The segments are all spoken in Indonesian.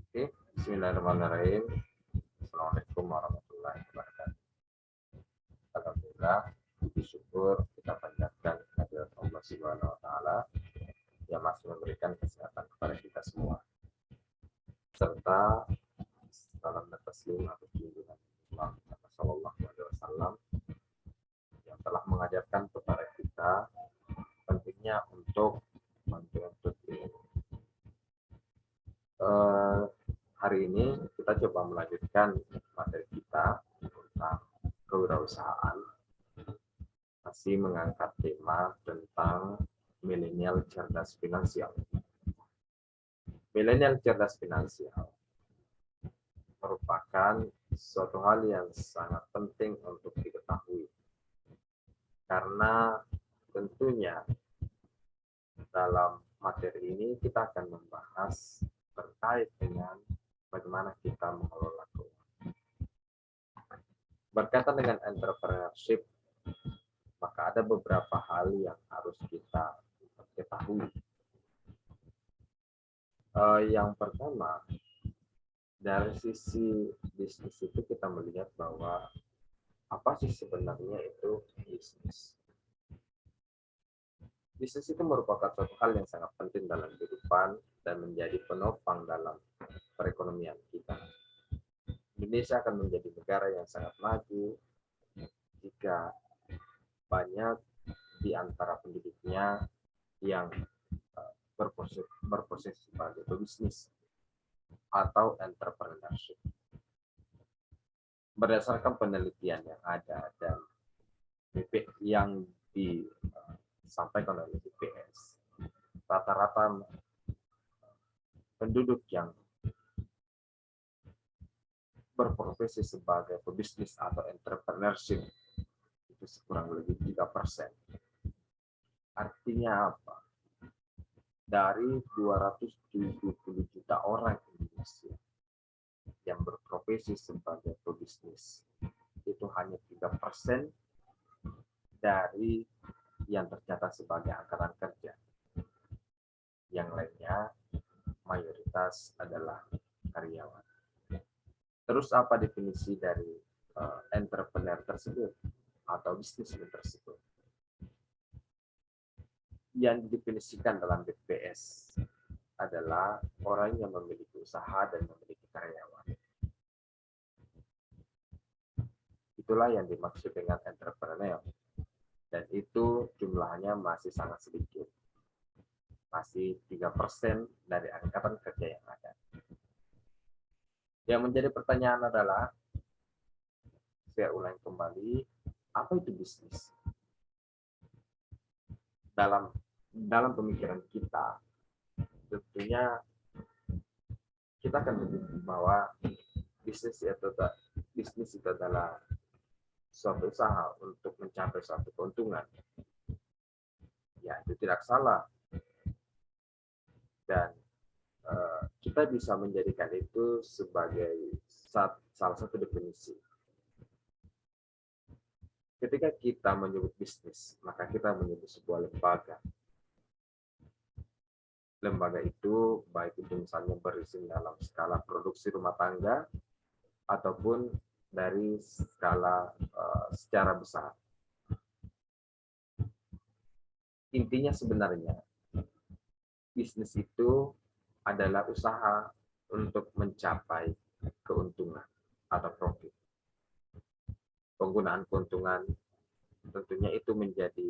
Oke, bismillahirrahmanirrahim. Assalamualaikum warahmatullahi wabarakatuh. Alhamdulillah, puji syukur kita panjatkan kehadirat Allah Subhanahu wa taala yang masih memberikan kesehatan kepada kita semua. Serta salam dan taslim atas junjungan Muhammad sallallahu alaihi wasallam yang telah mengajarkan kepada kita pentingnya untuk menuntut ilmu. Eh, Hari ini kita coba melanjutkan materi kita tentang kewirausahaan, masih mengangkat tema tentang milenial cerdas finansial. Milenial cerdas finansial merupakan suatu hal yang sangat penting untuk diketahui, karena tentunya dalam materi ini kita akan membahas terkait dengan bagaimana kita mengelola keuangan. Berkaitan dengan entrepreneurship, maka ada beberapa hal yang harus kita ketahui. Yang pertama, dari sisi bisnis itu kita melihat bahwa apa sih sebenarnya itu bisnis. Bisnis itu merupakan suatu hal yang sangat penting dalam kehidupan dan menjadi penopang dalam perekonomian kita. Indonesia akan menjadi negara yang sangat maju jika banyak di antara penduduknya yang berproses sebagai pebisnis atau entrepreneurship. Berdasarkan penelitian yang ada dan yang disampaikan oleh BPS, rata-rata penduduk yang berprofesi sebagai pebisnis atau entrepreneurship itu kurang lebih 3%. Artinya apa? Dari 270 juta orang Indonesia yang berprofesi sebagai pebisnis, itu hanya 3% dari yang tercatat sebagai angkatan kerja. Yang lainnya mayoritas adalah karyawan. Terus apa definisi dari entrepreneur tersebut atau bisnismen tersebut? Yang didefinisikan dalam BPS adalah orang yang memiliki usaha dan memiliki karyawan. Itulah yang dimaksud dengan entrepreneur. Dan itu jumlahnya masih sangat sedikit. Masih 3% dari angkatan kerja yang ada. Yang menjadi pertanyaan adalah, saya ulang kembali, apa itu bisnis? Dalam pemikiran kita, tentunya kita akan menyebut bahwa bisnis itu adalah suatu usaha untuk mencapai suatu keuntungan. Ya, itu tidak salah. Dan kita bisa menjadikan itu sebagai salah satu definisi. Ketika kita menyebut bisnis, maka kita menyebut sebuah lembaga. Lembaga itu baik itu misalnya berisi dalam skala produksi rumah tangga ataupun dari skala secara besar. Intinya sebenarnya bisnis itu adalah usaha untuk mencapai keuntungan atau profit. Penggunaan keuntungan tentunya itu menjadi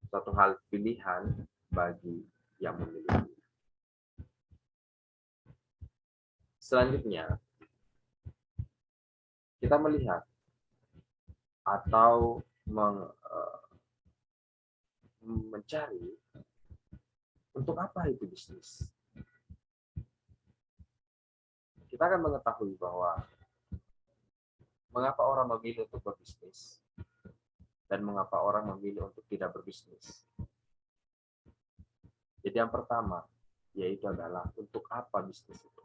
suatu hal pilihan bagi yang memiliki. Selanjutnya, kita melihat atau mencari untuk apa itu bisnis. Kita akan mengetahui bahwa mengapa orang memilih untuk berbisnis dan mengapa orang memilih untuk tidak berbisnis. Jadi yang pertama, yaitu adalah untuk apa bisnis itu.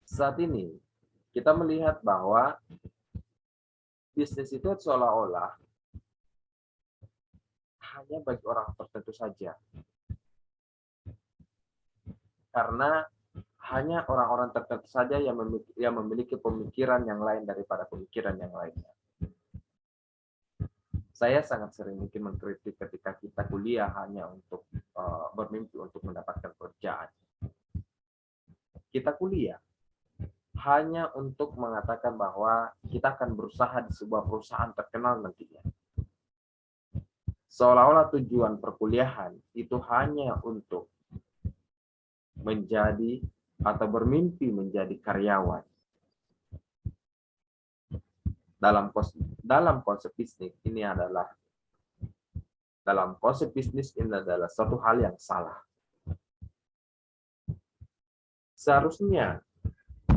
Saat ini, kita melihat bahwa bisnis itu seolah-olah hanya bagi orang tertentu saja. Karena hanya orang-orang tertentu saja yang memiliki pemikiran yang lain daripada pemikiran yang lainnya. Saya sangat sering mungkin mengkritik ketika kita kuliah hanya untuk bermimpi untuk mendapatkan pekerjaan. Kita kuliah hanya untuk mengatakan bahwa kita akan berusaha di sebuah perusahaan terkenal nantinya. Seolah-olah tujuan perkuliahan itu hanya untuk menjadi atau bermimpi menjadi karyawan. Dalam konsep bisnis ini adalah suatu hal yang salah. Seharusnya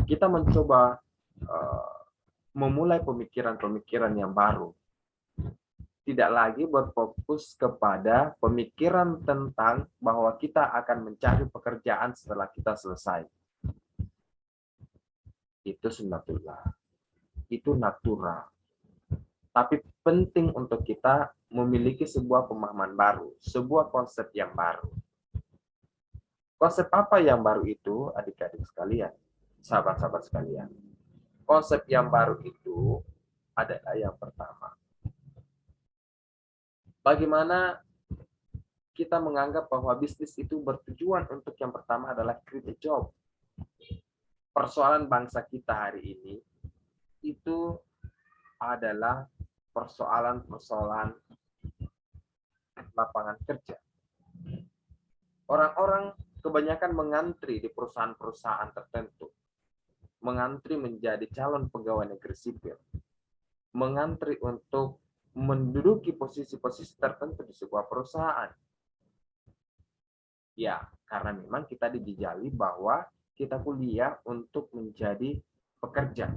kita mencoba memulai pemikiran-pemikiran yang baru. Tidak lagi berfokus kepada pemikiran tentang bahwa kita akan mencari pekerjaan setelah kita selesai. Itu sunnatullah. Itu natural. Tapi penting untuk kita memiliki sebuah pemahaman baru, sebuah konsep yang baru. Konsep apa yang baru itu, adik-adik sekalian, sahabat-sahabat sekalian? Konsep yang baru itu adalah yang pertama. Bagaimana kita menganggap bahwa bisnis itu bertujuan untuk yang pertama adalah create a job. Persoalan bangsa kita hari ini itu adalah persoalan lapangan kerja. Orang-orang kebanyakan mengantri di perusahaan-perusahaan tertentu. Mengantri menjadi calon pegawai negeri sipil. Mengantri untuk menduduki posisi-posisi tertentu di sebuah perusahaan. Ya, karena memang kita dijajali bahwa kita kuliah untuk menjadi pekerja.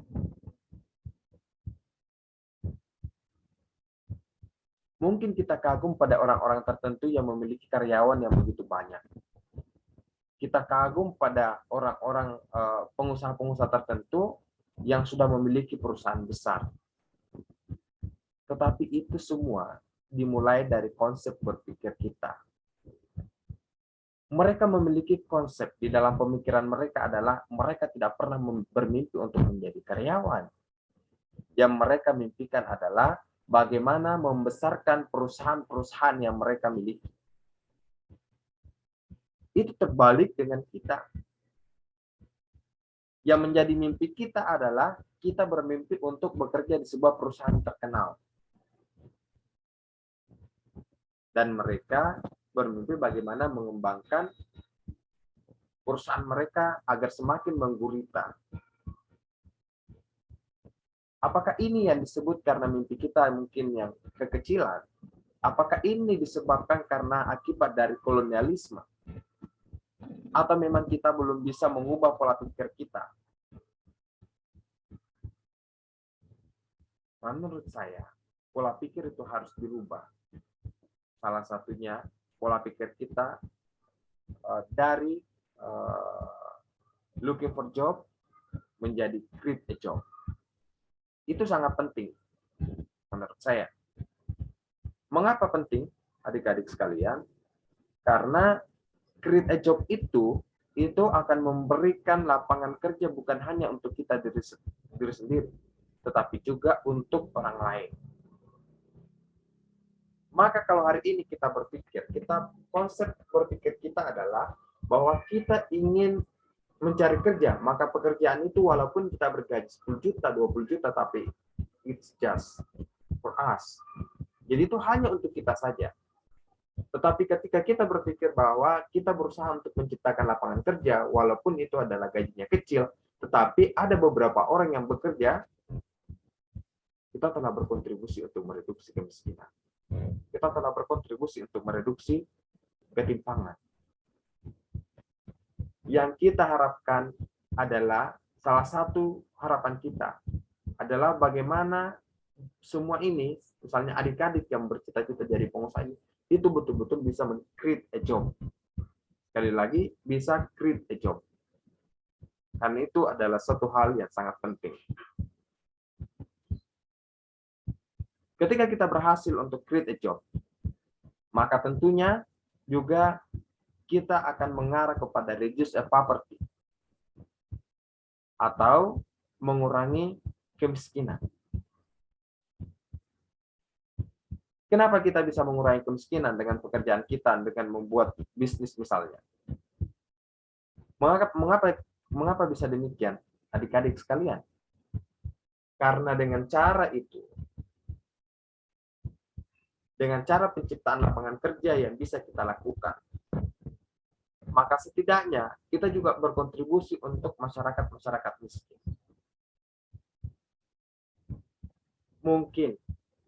Mungkin kita kagum pada orang-orang tertentu yang memiliki karyawan yang begitu banyak. Kita kagum pada orang-orang pengusaha-pengusaha tertentu yang sudah memiliki perusahaan besar. Tetapi itu semua dimulai dari konsep berpikir kita. Mereka memiliki konsep di dalam pemikiran mereka adalah mereka tidak pernah bermimpi untuk menjadi karyawan. Yang mereka mimpikan adalah bagaimana membesarkan perusahaan-perusahaan yang mereka miliki. Itu terbalik dengan kita. Yang menjadi mimpi kita adalah kita bermimpi untuk bekerja di sebuah perusahaan terkenal. Dan mereka bermimpi bagaimana mengembangkan perusahaan mereka agar semakin menggurita. Apakah ini yang disebut karena mimpi kita mungkin yang kekecilan? Apakah ini disebabkan karena akibat dari kolonialisme? Atau memang kita belum bisa mengubah pola pikir kita? Menurut saya, pola pikir itu harus dirubah. Salah satunya pola pikir kita dari looking for job menjadi create a job. Itu sangat penting menurut saya. Mengapa penting, adik-adik sekalian? Karena create a job itu akan memberikan lapangan kerja bukan hanya untuk kita diri sendiri, tetapi juga untuk orang lain. Maka kalau hari ini kita berpikir, konsep berpikir kita adalah bahwa kita ingin mencari kerja, maka pekerjaan itu walaupun kita bergaji 10 juta, 20 juta, tapi it's just for us. Jadi itu hanya untuk kita saja. Tetapi ketika kita berpikir bahwa kita berusaha untuk menciptakan lapangan kerja, walaupun itu adalah gajinya kecil, tetapi ada beberapa orang yang bekerja, kita telah berkontribusi untuk mereduksi kemiskinan. Kita telah berkontribusi untuk mereduksi ketimpangan. Yang kita harapkan adalah, salah satu harapan kita adalah bagaimana semua ini, misalnya adik-adik yang bercita-cita jadi pengusaha ini, itu betul-betul bisa create a job. Sekali lagi, bisa create a job. Karena itu adalah satu hal yang sangat penting. Ketika kita berhasil untuk create a job, maka tentunya juga kita akan mengarah kepada reduce poverty atau mengurangi kemiskinan. Kenapa kita bisa mengurangi kemiskinan dengan pekerjaan kita, dengan membuat bisnis misalnya? Mengapa bisa demikian, adik-adik sekalian? Karena dengan cara itu, dengan cara penciptaan lapangan kerja yang bisa kita lakukan, maka setidaknya kita juga berkontribusi untuk masyarakat miskin. Mungkin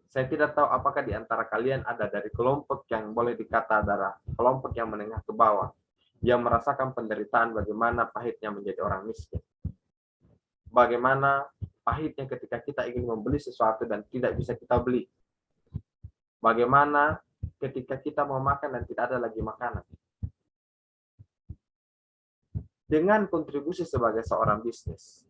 saya tidak tahu apakah di antara kalian ada dari kelompok yang boleh dikata adalah kelompok yang menengah ke bawah, yang merasakan penderitaan bagaimana pahitnya menjadi orang miskin. Bagaimana pahitnya ketika kita ingin membeli sesuatu dan tidak bisa kita beli. Bagaimana ketika kita mau makan dan tidak ada lagi makanan. Dengan kontribusi sebagai seorang bisnis,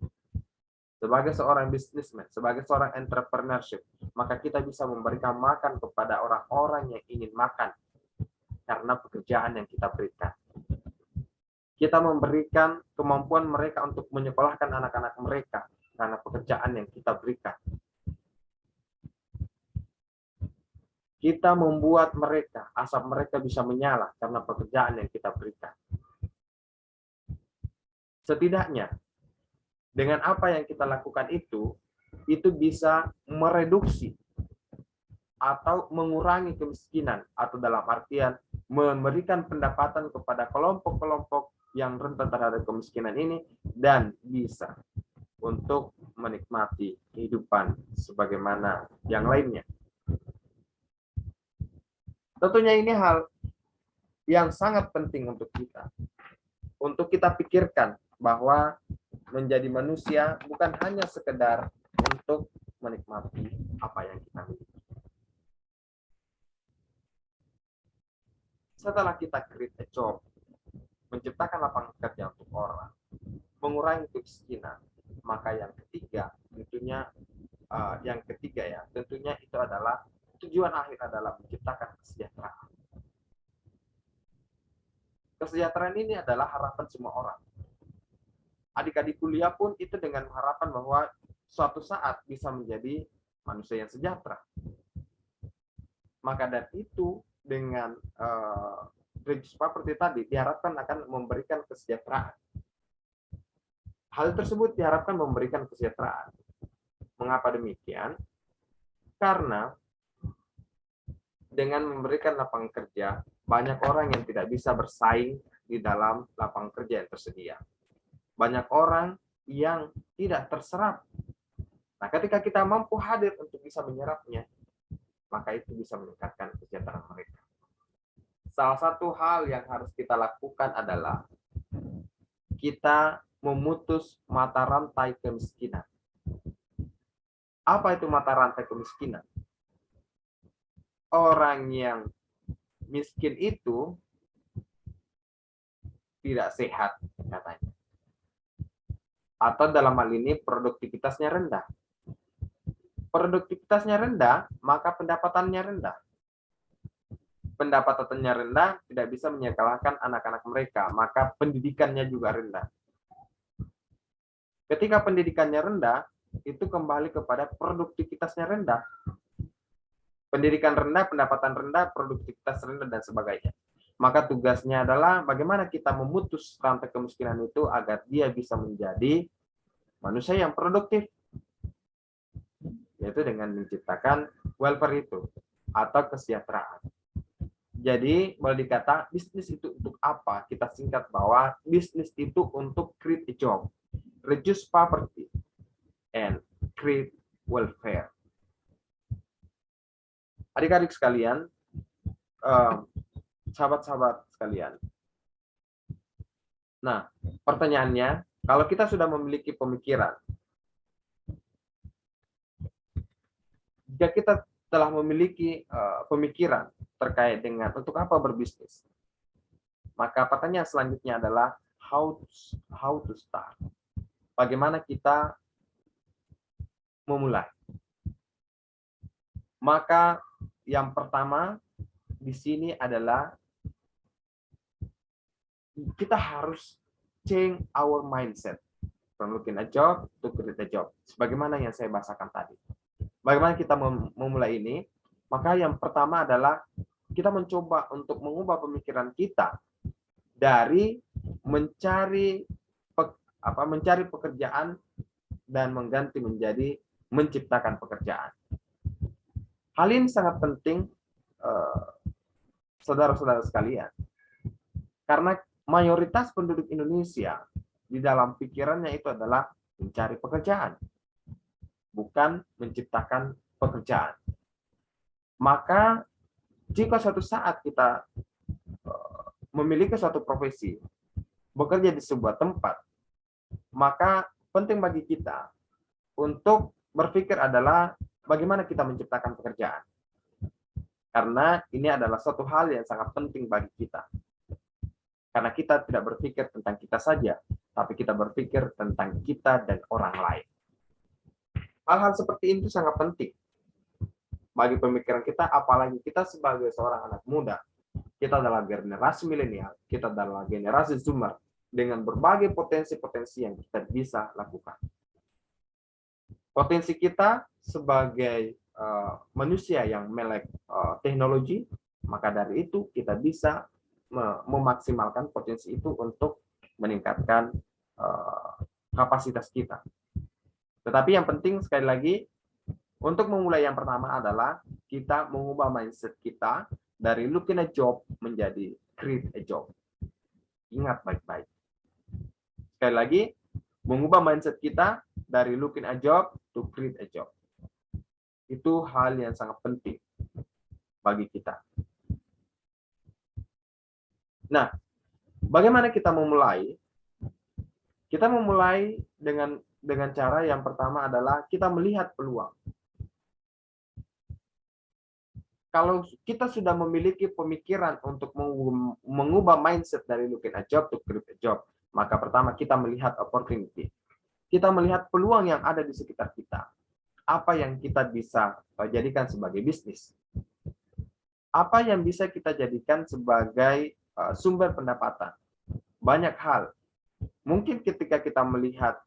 sebagai seorang businessman, sebagai seorang entrepreneurship, maka kita bisa memberikan makan kepada orang-orang yang ingin makan karena pekerjaan yang kita berikan. Kita memberikan kemampuan mereka untuk menyekolahkan anak-anak mereka karena pekerjaan yang kita berikan. Kita membuat mereka, asap mereka bisa menyala karena pekerjaan yang kita berikan. Setidaknya, dengan apa yang kita lakukan itu bisa mereduksi atau mengurangi kemiskinan, atau dalam artian memberikan pendapatan kepada kelompok-kelompok yang rentan terhadap kemiskinan ini dan bisa untuk menikmati kehidupan sebagaimana yang lainnya. Tentunya ini hal yang sangat penting untuk kita pikirkan bahwa menjadi manusia bukan hanya sekedar untuk menikmati apa yang kita miliki. Setelah kita create a job, menciptakan lapangan kerja untuk orang, mengurangi kemiskinan, maka yang ketiga tentunya itu adalah tujuan akhir adalah menciptakan kesejahteraan. Kesejahteraan ini adalah harapan semua orang. Adik-adik kuliah pun itu dengan harapan bahwa suatu saat bisa menjadi manusia yang sejahtera. Maka dari itu dengan reduce poverty tadi diharapkan akan memberikan kesejahteraan. Hal tersebut diharapkan memberikan kesejahteraan. Mengapa demikian? Karena dengan memberikan lapangan kerja, banyak orang yang tidak bisa bersaing di dalam lapangan kerja yang tersedia. Banyak orang yang tidak terserap. Nah, ketika kita mampu hadir untuk bisa menyerapnya, maka itu bisa meningkatkan kesejahteraan mereka. Salah satu hal yang harus kita lakukan adalah kita memutus mata rantai kemiskinan. Apa itu mata rantai kemiskinan? Orang yang miskin itu tidak sehat, katanya. Atau dalam hal ini produktivitasnya rendah. Produktivitasnya rendah, maka pendapatannya rendah. Pendapatannya rendah tidak bisa menyekolahkan anak-anak mereka, maka pendidikannya juga rendah. Ketika pendidikannya rendah, itu kembali kepada produktivitasnya rendah. Pendidikan rendah, pendapatan rendah, produktivitas rendah, dan sebagainya. Maka tugasnya adalah bagaimana kita memutus rantai kemiskinan itu agar dia bisa menjadi manusia yang produktif, yaitu dengan menciptakan welfare itu atau kesejahteraan. Jadi boleh dikata bisnis itu untuk apa? Kita singkat bahwa bisnis itu untuk create a job, reduce poverty, and create welfare. Adik-adik sekalian, sahabat-sahabat sekalian. Nah, pertanyaannya, kalau kita sudah memiliki pemikiran, jika kita telah memiliki pemikiran terkait dengan untuk apa berbisnis, maka pertanyaan selanjutnya adalah how to start. Bagaimana kita memulai? Maka yang pertama di sini adalah kita harus change our mindset from looking a job to create a job. Sebagaimana yang saya bahasakan tadi. Bagaimana kita memulai ini? Maka yang pertama adalah kita mencoba untuk mengubah pemikiran kita dari mencari pekerjaan dan mengganti menjadi menciptakan pekerjaan. Hal ini sangat penting, saudara-saudara sekalian, karena mayoritas penduduk Indonesia di dalam pikirannya itu adalah mencari pekerjaan, bukan menciptakan pekerjaan. Maka jika suatu saat kita memiliki suatu profesi, bekerja di sebuah tempat, maka penting bagi kita untuk berpikir adalah bagaimana kita menciptakan pekerjaan. Karena ini adalah suatu hal yang sangat penting bagi kita. Karena kita tidak berpikir tentang kita saja, tapi kita berpikir tentang kita dan orang lain. Hal-hal seperti itu sangat penting bagi pemikiran kita, apalagi kita sebagai seorang anak muda. Kita adalah generasi milenial, kita adalah generasi Zoomer, dengan berbagai potensi-potensi yang kita bisa lakukan. Potensi kita sebagai manusia yang melek teknologi, maka dari itu kita bisa memaksimalkan potensi itu untuk meningkatkan kapasitas kita. Tetapi yang penting sekali lagi, untuk memulai yang pertama adalah kita mengubah mindset kita dari looking a job menjadi create a job. Ingat baik-baik. Sekali lagi, mengubah mindset kita dari looking a job to create a job. Itu hal yang sangat penting bagi kita. Nah, bagaimana kita memulai? Kita memulai dengan cara yang pertama adalah kita melihat peluang. Kalau kita sudah memiliki pemikiran untuk mengubah mindset dari looking a job to create a job, maka pertama kita melihat opportunity. Kita melihat peluang yang ada di sekitar kita. Apa yang kita bisa jadikan sebagai bisnis? Apa yang bisa kita jadikan sebagai sumber pendapatan? Banyak hal. Mungkin ketika kita melihat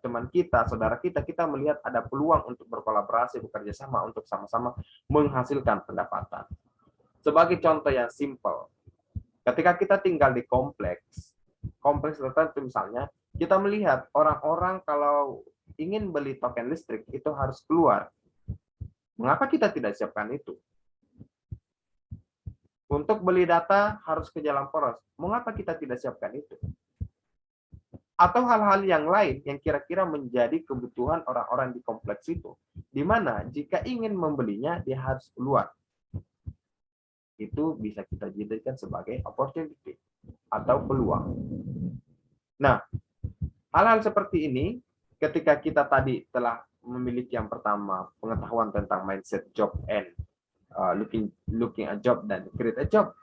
teman kita, saudara kita, kita melihat ada peluang untuk berkolaborasi, bekerja sama untuk sama-sama menghasilkan pendapatan. Sebagai contoh yang simpel, ketika kita tinggal di kompleks tertentu misalnya, kita melihat orang-orang kalau ingin beli token listrik itu harus keluar. Mengapa kita tidak siapkan itu? Untuk beli data harus ke jalan poros. Mengapa kita tidak siapkan itu? Atau hal-hal yang lain yang kira-kira menjadi kebutuhan orang-orang di kompleks itu. Di mana jika ingin membelinya, dia harus keluar. Itu bisa kita jadikan sebagai opportunity atau peluang. Nah, hal-hal seperti ini, ketika kita tadi telah memiliki yang pertama, pengetahuan tentang mindset job and looking a job dan create a job,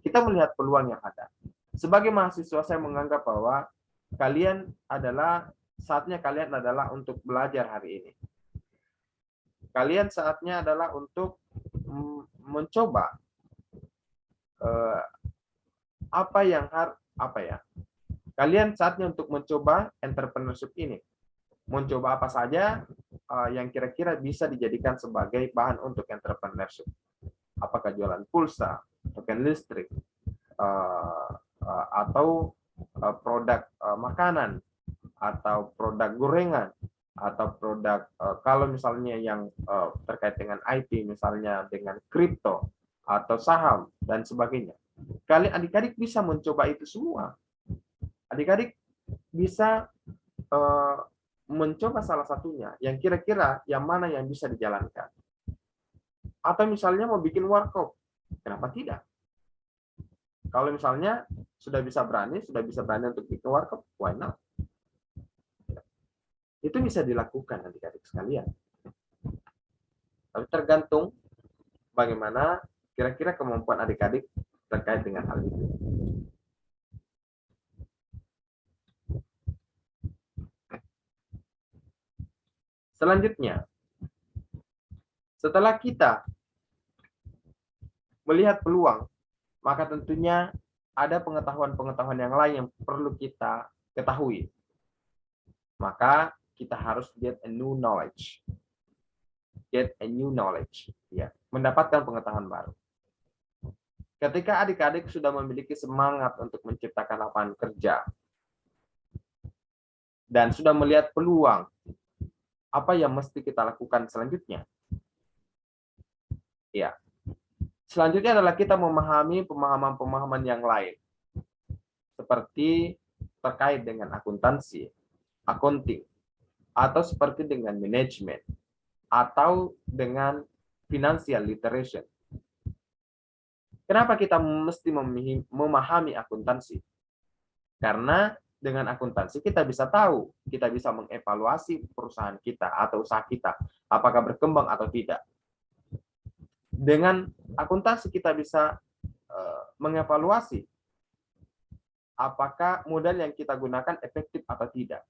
kita melihat peluang yang ada. Sebagai mahasiswa, saya menganggap bahwa saatnya kalian adalah untuk belajar hari ini. Kalian saatnya adalah untuk mencoba Kalian saatnya untuk mencoba entrepreneurship ini. Mencoba apa saja yang kira-kira bisa dijadikan sebagai bahan untuk entrepreneurship. Apakah jualan pulsa, token listrik, atau produk makanan, atau produk gorengan, atau produk kalau misalnya yang terkait dengan IT, misalnya dengan kripto atau saham dan sebagainya. Kalian adik-adik bisa mencoba itu semua. Adik-adik bisa mencoba salah satunya yang kira-kira yang mana yang bisa dijalankan. Atau misalnya mau bikin warkop, kenapa tidak? Kalau misalnya sudah bisa berani untuk bikin warkop, why not? Itu bisa dilakukan adik-adik sekalian. Tapi tergantung bagaimana kira-kira kemampuan adik-adik terkait dengan hal itu. Selanjutnya, setelah kita melihat peluang, maka tentunya ada pengetahuan-pengetahuan yang lain yang perlu kita ketahui. Maka kita harus get a new knowledge. Get a new knowledge. Ya, mendapatkan pengetahuan baru. Ketika adik-adik sudah memiliki semangat untuk menciptakan lapangan kerja dan sudah melihat peluang, apa yang mesti kita lakukan selanjutnya? Ya, selanjutnya adalah kita memahami pemahaman-pemahaman yang lain, seperti terkait dengan akuntansi, accounting, atau seperti dengan manajemen, atau dengan financial literacy. Kenapa kita mesti memahami akuntansi? Karena dengan akuntansi kita bisa tahu, kita bisa mengevaluasi perusahaan kita atau usaha kita, apakah berkembang atau tidak. Dengan akuntansi kita bisa mengevaluasi apakah modal yang kita gunakan efektif atau tidak.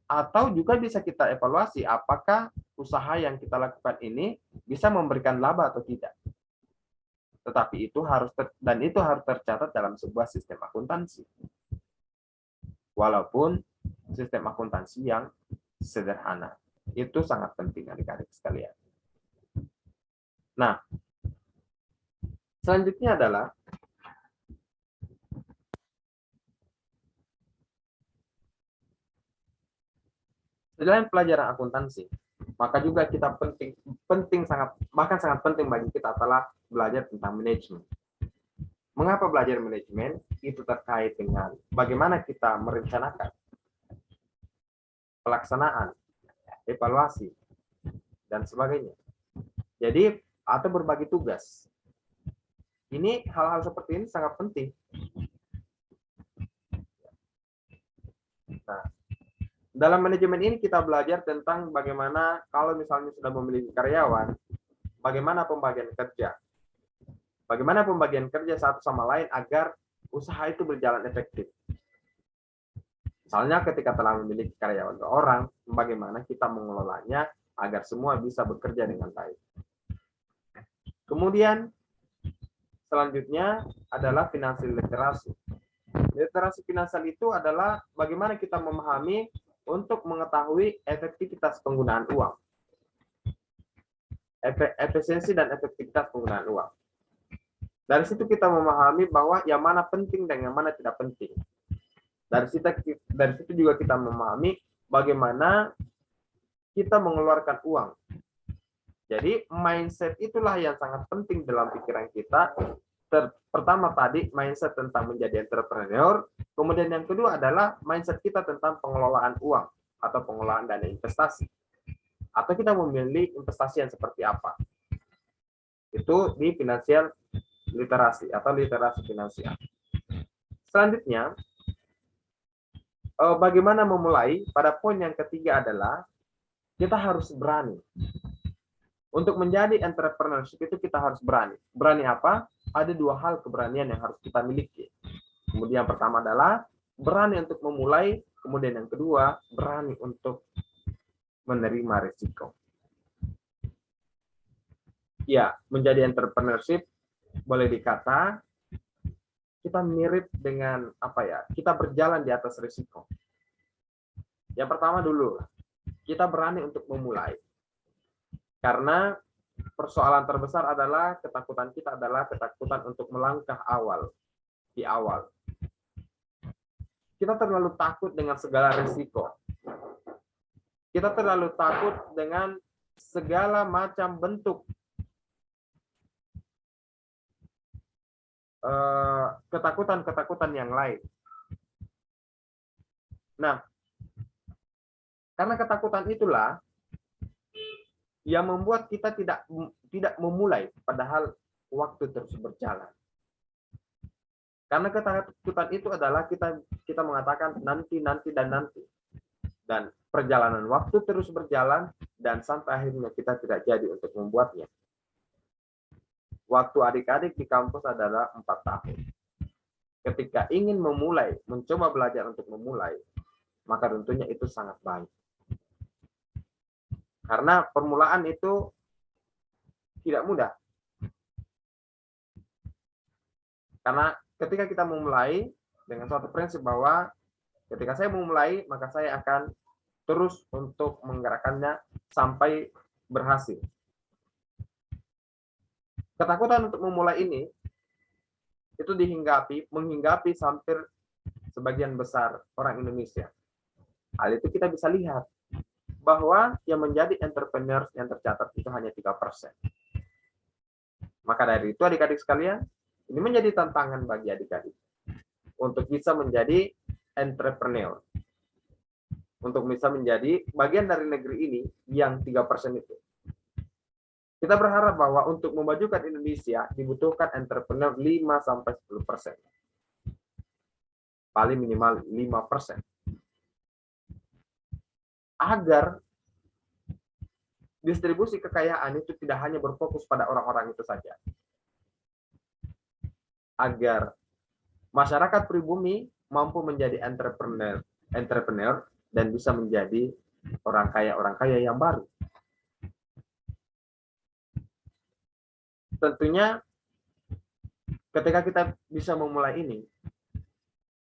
Atau juga bisa kita evaluasi apakah usaha yang kita lakukan ini bisa memberikan laba atau tidak. Tetapi itu harus tercatat dalam sebuah sistem akuntansi. Walaupun sistem akuntansi yang sederhana. Itu sangat penting adik-adik sekalian. Nah, selanjutnya adalah selain pelajaran akuntansi, maka juga kita sangat penting bagi kita adalah belajar tentang manajemen. Mengapa belajar manajemen? Itu terkait dengan bagaimana kita merencanakan pelaksanaan, evaluasi, dan sebagainya. Jadi, atau berbagi tugas. Ini hal-hal seperti ini sangat penting. Nah, dalam manajemen ini kita belajar tentang bagaimana kalau misalnya sudah memiliki karyawan, bagaimana pembagian kerja. Bagaimana pembagian kerja satu sama lain agar usaha itu berjalan efektif. Misalnya ketika telah memiliki karyawan 2 orang, bagaimana kita mengelolanya agar semua bisa bekerja dengan baik. Kemudian selanjutnya adalah finansial literasi. Literasi finansial itu adalah bagaimana kita memahami untuk mengetahui efektivitas penggunaan uang. Efisiensi dan efektivitas penggunaan uang. Dari situ kita memahami bahwa yang mana penting dan yang mana tidak penting. Dari situ juga kita memahami bagaimana kita mengeluarkan uang. Jadi mindset itulah yang sangat penting dalam pikiran kita. Pertama tadi mindset tentang menjadi entrepreneur, kemudian yang kedua adalah mindset kita tentang pengelolaan uang atau pengelolaan dana investasi. Atau kita memilih investasi yang seperti apa. Itu di financial literasi atau literasi finansial. Selanjutnya, bagaimana memulai? Pada poin yang ketiga adalah kita harus berani. Untuk menjadi entrepreneurship itu kita harus berani. Berani apa? Ada 2 hal keberanian yang harus kita miliki. Kemudian yang pertama adalah berani untuk memulai, kemudian yang kedua berani untuk menerima risiko. Ya, menjadi entrepreneurship boleh dikata kita mirip dengan apa ya? Kita berjalan di atas risiko. Yang pertama dulu, kita berani untuk memulai. Karena persoalan terbesar adalah ketakutan kita adalah ketakutan untuk melangkah di awal. Kita terlalu takut dengan segala risiko. Kita terlalu takut dengan segala macam bentuk ketakutan-ketakutan yang lain. Nah, karena ketakutan itulah yang membuat kita tidak memulai, padahal waktu terus berjalan. Karena ketakutan itu adalah kita mengatakan nanti, dan perjalanan waktu terus berjalan dan sampai akhirnya kita tidak jadi untuk membuatnya. Waktu adik-adik di kampus adalah 4 tahun. Ketika ingin memulai, mencoba belajar untuk memulai, maka tentunya itu sangat baik. Karena permulaan itu tidak mudah. Karena ketika kita memulai dengan suatu prinsip bahwa ketika saya memulai, maka saya akan terus untuk menggerakkannya sampai berhasil. Ketakutan untuk memulai ini itu menghinggapi hampir sebagian besar orang Indonesia. Hal itu kita bisa lihat bahwa yang menjadi entrepreneur yang tercatat itu hanya 3%. Maka dari itu adik-adik sekalian, ini menjadi tantangan bagi adik-adik untuk bisa menjadi entrepreneur. Untuk bisa menjadi bagian dari negeri ini yang 3% itu. Kita berharap bahwa untuk memajukan Indonesia dibutuhkan entrepreneur 5-10%. Paling minimal 5%. Agar distribusi kekayaan itu tidak hanya berfokus pada orang-orang itu saja. Agar masyarakat pribumi mampu menjadi entrepreneur dan bisa menjadi orang kaya yang baru. Tentunya ketika kita bisa memulai ini,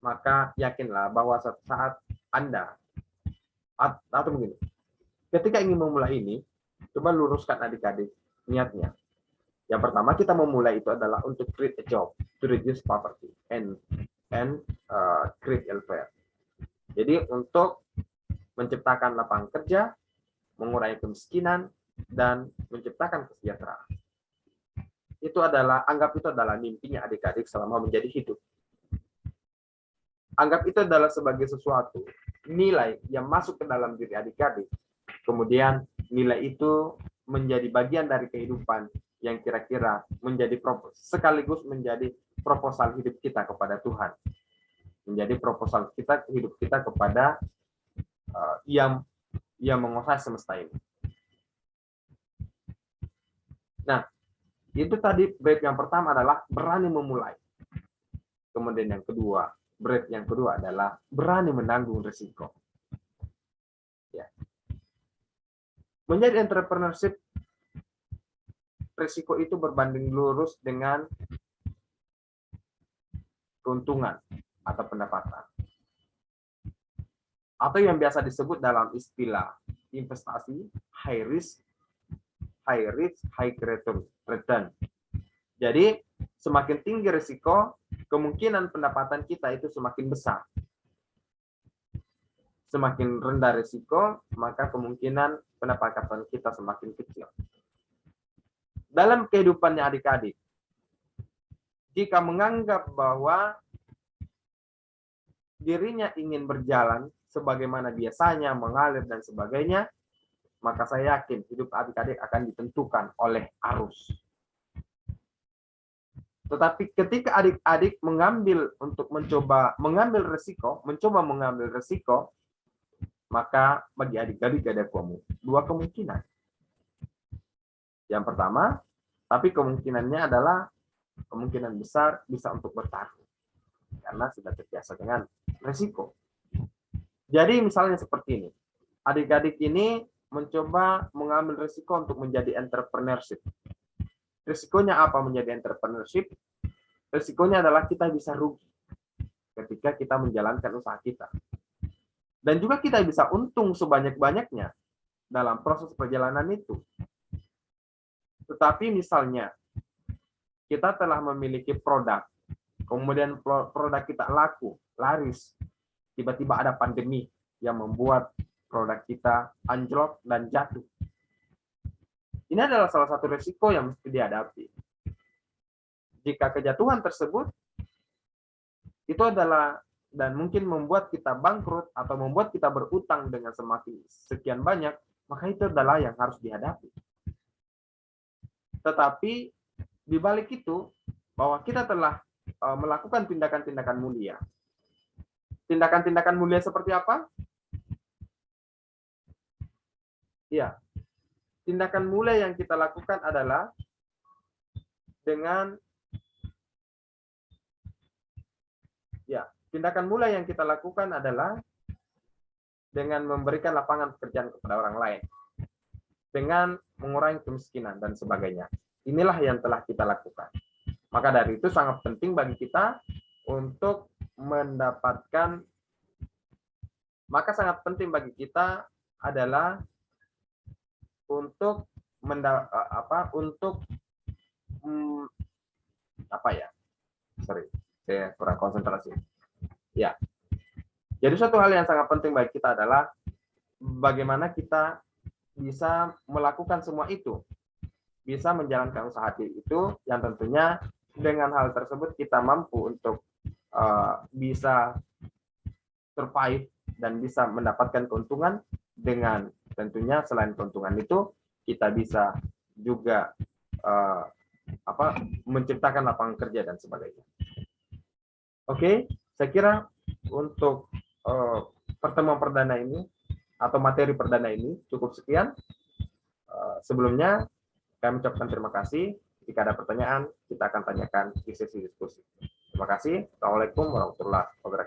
maka yakinlah bahwa suatu saat Anda atau begini, ketika ingin memulai ini, coba luruskan adik-adik niatnya. Yang pertama kita memulai itu adalah untuk create a job, to reduce poverty and create welfare. Jadi untuk menciptakan lapangan kerja, mengurangi kemiskinan, dan menciptakan kesejahteraan. Anggap itu adalah mimpinya adik-adik selama menjadi hidup. Anggap itu adalah sebagai sesuatu nilai yang masuk ke dalam diri adik-adik. Kemudian nilai itu menjadi bagian dari kehidupan yang kira-kira menjadi sekaligus menjadi proposal hidup kita kepada Tuhan. Menjadi proposal hidup kita kepada yang menguasai semesta ini. Nah, itu tadi brief yang pertama adalah berani memulai. Kemudian brief yang kedua adalah berani menanggung risiko. Ya. Menjadi entrepreneurship, risiko itu berbanding lurus dengan keuntungan atau pendapatan. Atau yang biasa disebut dalam istilah investasi, high risk, high return. Jadi, semakin tinggi risiko, kemungkinan pendapatan kita itu semakin besar. Semakin rendah risiko, maka kemungkinan pendapatan kita semakin kecil. Dalam kehidupannya adik-adik, jika menganggap bahwa dirinya ingin berjalan sebagaimana biasanya, mengalir dan sebagainya, maka saya yakin hidup adik-adik akan ditentukan oleh arus. Tetapi ketika adik-adik mencoba mengambil resiko, maka bagi adik-adik ada dua kemungkinan. Yang pertama, tapi kemungkinannya adalah kemungkinan besar bisa untuk bertaruh. Karena sudah terbiasa dengan resiko. Jadi misalnya seperti ini. Adik-adik ini mencoba mengambil risiko untuk menjadi entrepreneurship. Risikonya apa menjadi entrepreneurship? Risikonya adalah kita bisa rugi ketika kita menjalankan usaha kita. Dan juga kita bisa untung sebanyak-banyaknya dalam proses perjalanan itu. Tetapi misalnya kita telah memiliki produk, kemudian produk kita laku, laris, tiba-tiba ada pandemi yang membuat produk kita anjlok dan jatuh. Ini adalah salah satu risiko yang mesti dihadapi. Jika kejatuhan tersebut, itu adalah dan mungkin membuat kita bangkrut atau membuat kita berutang dengan semakin sekian banyak, maka itu adalah yang harus dihadapi. Tetapi di balik itu, bahwa kita telah melakukan tindakan-tindakan mulia. Tindakan-tindakan mulia seperti apa? Ya, tindakan mulia yang kita lakukan adalah dengan memberikan lapangan pekerjaan kepada orang lain, dengan mengurangi kemiskinan dan sebagainya. Inilah yang telah kita lakukan. Maka dari itu sangat penting bagi kita untuk mendapatkan, maka sangat penting bagi kita adalah untuk sorry, saya kurang konsentrasi. Ya, jadi suatu hal yang sangat penting bagi kita adalah bagaimana kita bisa melakukan semua itu, bisa menjalankan usaha itu, yang tentunya dengan hal tersebut kita mampu untuk bisa survive dan bisa mendapatkan keuntungan, dengan tentunya selain keuntungan itu kita bisa juga menciptakan lapangan kerja dan sebagainya. Oke, saya kira untuk pertemuan perdana ini atau materi perdana ini cukup sekian. Sebelumnya kami ucapkan terima kasih. Jika ada pertanyaan, kita akan tanyakan di sesi diskusi. Terima kasih. Assalamualaikum warahmatullahi wabarakatuh.